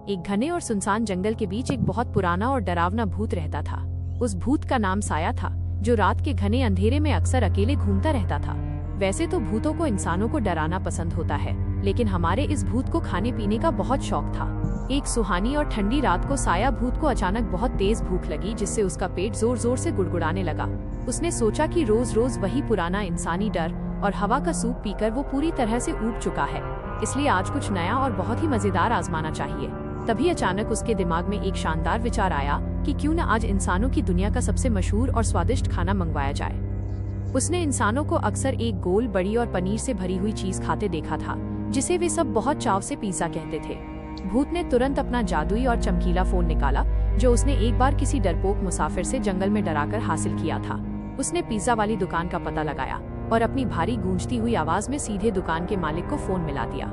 एक घने और सुनसान जंगल के बीच एक बहुत पुराना और डरावना भूत रहता था। उस भूत का नाम साया था, जो रात के घने अंधेरे में अक्सर अकेले घूमता रहता था। वैसे तो भूतों को इंसानों को डराना पसंद होता है, लेकिन हमारे इस भूत को खाने पीने का बहुत शौक था। एक सुहानी और ठंडी रात को साया भूत को अचानक बहुत तेज भूख लगी, जिससे उसका पेट जोर जोर से गुड़गुड़ाने लगा। उसने सोचा कि रोज रोज वही पुराना इंसानी डर और हवा का सूप पीकर वो पूरी तरह से ऊब चुका है, इसलिए आज कुछ नया और बहुत ही मजेदार आजमाना चाहिए। तभी अचानक उसके दिमाग में एक शानदार विचार आया कि क्यों न आज इंसानों की दुनिया का सबसे मशहूर और स्वादिष्ट खाना मंगवाया जाए। उसने इंसानों को अक्सर एक गोल, बड़ी और पनीर से भरी हुई चीज खाते देखा था, जिसे वे सब बहुत चाव से पिज़्ज़ा कहते थे। भूत ने तुरंत अपना जादुई और चमकीला फोन निकाला, जो उसने एक बार किसी डरपोक मुसाफिर से जंगल में डराकर हासिल किया था। उसने पिज़्ज़ा वाली दुकान का पता लगाया और अपनी भारी गूंजती हुई आवाज में सीधे दुकान के मालिक को फोन मिला दिया।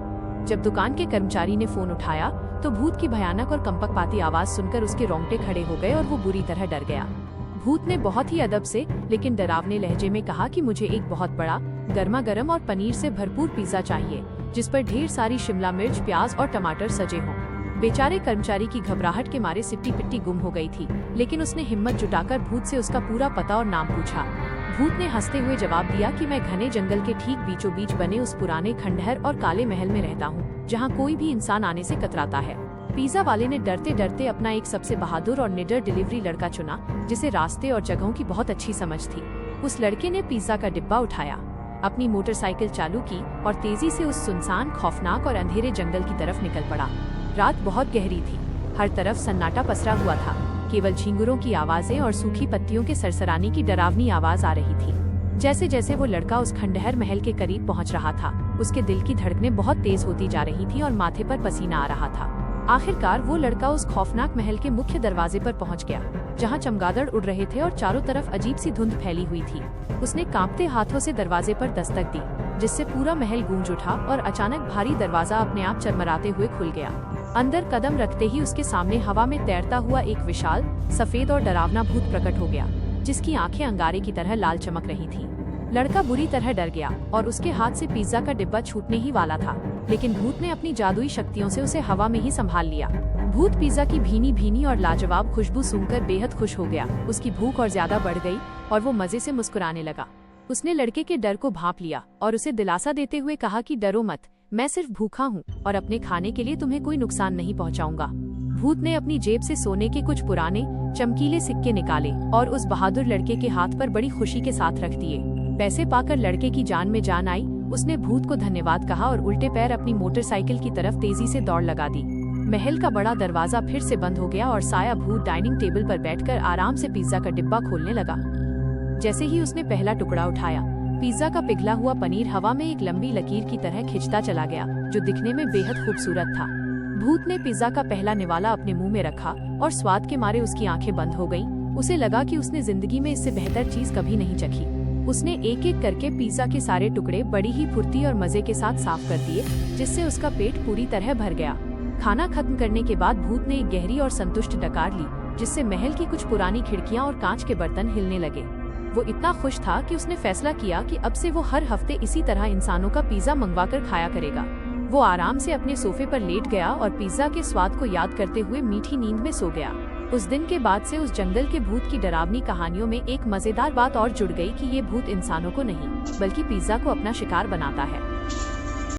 जब दुकान के कर्मचारी ने फोन उठाया तो भूत की भयानक और कंपकपाती आवाज सुनकर उसके रोंगटे खड़े हो गए और वो बुरी तरह डर गया। भूत ने बहुत ही अदब से लेकिन डरावने लहजे में कहा कि मुझे एक बहुत बड़ा, गर्मा गर्म और पनीर से भरपूर पिज़्ज़ा चाहिए, जिस पर ढेर सारी शिमला मिर्च, प्याज और टमाटर सजे हों। बेचारे कर्मचारी की घबराहट के मारे सिट्टी पिट्टी गुम हो गई थी, लेकिन उसने हिम्मत जुटाकर भूत से उसका पूरा पता और नाम पूछा। भूत ने हंसते हुए जवाब दिया कि मैं घने जंगल के ठीक बीचों बीच बने उस पुराने खंडहर और काले महल में रहता हूँ, जहाँ कोई भी इंसान आने से कतराता है। पिज़्ज़ा वाले ने डरते डरते अपना एक सबसे बहादुर और निडर डिलीवरी लड़का चुना, जिसे रास्ते और जगहों की बहुत अच्छी समझ थी। उस लड़के ने पिज़्ज़ा का डिब्बा उठाया, अपनी मोटरसाइकिल चालू की और तेजी से उस सुनसान, खौफनाक और अंधेरे जंगल की तरफ निकल पड़ा। रात बहुत गहरी थी, हर तरफ सन्नाटा पसरा हुआ था। केवल झींगुरों की आवाजें और सूखी पत्तियों के सरसराने की डरावनी आवाज आ रही थी। जैसे जैसे वो लड़का उस खंडहर महल के करीब पहुंच रहा था, उसके दिल की धड़कनें बहुत तेज होती जा रही थी और माथे पर पसीना आ रहा था। आखिरकार वो लड़का उस खौफनाक महल के मुख्य दरवाजे पर पहुंच गया, जहां चमगादड़ उड़ रहे थे और चारों तरफ अजीब सी धुंध फैली हुई थी। उसने कांपते हाथों से दरवाजे पर दस्तक दी, जिससे पूरा महल गूंज उठा और अचानक भारी दरवाजा अपने आप चरमराते हुए खुल गया। अंदर कदम रखते ही उसके सामने हवा में तैरता हुआ एक विशाल, सफेद और डरावना भूत प्रकट हो गया, जिसकी आंखें अंगारे की तरह लाल चमक रही थीं। लड़का बुरी तरह डर गया और उसके हाथ से पिज़्ज़ा का डिब्बा छूटने ही वाला था, लेकिन भूत ने अपनी जादुई शक्तियों से उसे हवा में ही संभाल लिया। भूत पिज़्ज़ा की भीनी भीनी और लाजवाब खुशबू सूंघकर बेहद खुश हो गया। उसकी भूख और ज्यादा बढ़ गई और वो मजे से मुस्कुराने लगा। उसने लड़के के डर को भांप लिया और उसे दिलासा देते हुए कहा कि डरो मत, मैं सिर्फ भूखा हूँ और अपने खाने के लिए तुम्हें कोई नुकसान नहीं पहुँचाऊंगा। भूत ने अपनी जेब से सोने के कुछ पुराने, चमकीले सिक्के निकाले और उस बहादुर लड़के के हाथ पर बड़ी खुशी के साथ रख दिए। पैसे पाकर लड़के की जान में जान आई। उसने भूत को धन्यवाद कहा और उल्टे पैर अपनी मोटरसाइकिल की तरफ तेजी से दौड़ लगा दी। महल का बड़ा दरवाजा फिर से बंद हो गया और साया भूत डाइनिंग टेबल पर बैठकर आराम से पिज़्ज़ा का डिब्बा खोलने लगा। जैसे ही उसने पहला टुकड़ा उठाया, पिज़्ज़ा का पिघला हुआ पनीर हवा में एक लंबी लकीर की तरह खिंचता चला गया, जो दिखने में बेहद खूबसूरत था। भूत ने पिज़्ज़ा का पहला निवाला अपने मुंह में रखा और स्वाद के मारे उसकी आंखें बंद हो गईं। उसे लगा कि उसने जिंदगी में इससे बेहतर चीज कभी नहीं चखी। उसने एक एक करके पिज़्ज़ा के सारे टुकड़े बड़ी ही फुर्ती और मजे के साथ साफ कर दिए, जिससे उसका पेट पूरी तरह भर गया। खाना खत्म करने के बाद भूत ने एक गहरी और संतुष्ट डकार ली, जिससे महल की कुछ पुरानी खिड़कियां और कांच के बर्तन हिलने लगे। वो इतना खुश था कि उसने फैसला किया कि अब से वो हर हफ्ते इसी तरह इंसानों का पिज़्ज़ा मंगवाकर खाया करेगा। वो आराम से अपने सोफे पर लेट गया और पिज़्ज़ा के स्वाद को याद करते हुए मीठी नींद में सो गया। उस दिन के बाद से उस जंगल के भूत की डरावनी कहानियों में एक मजेदार बात और जुड़ गई कि ये भूत इंसानों को नहीं, बल्कि पिज़्ज़ा को अपना शिकार बनाता है।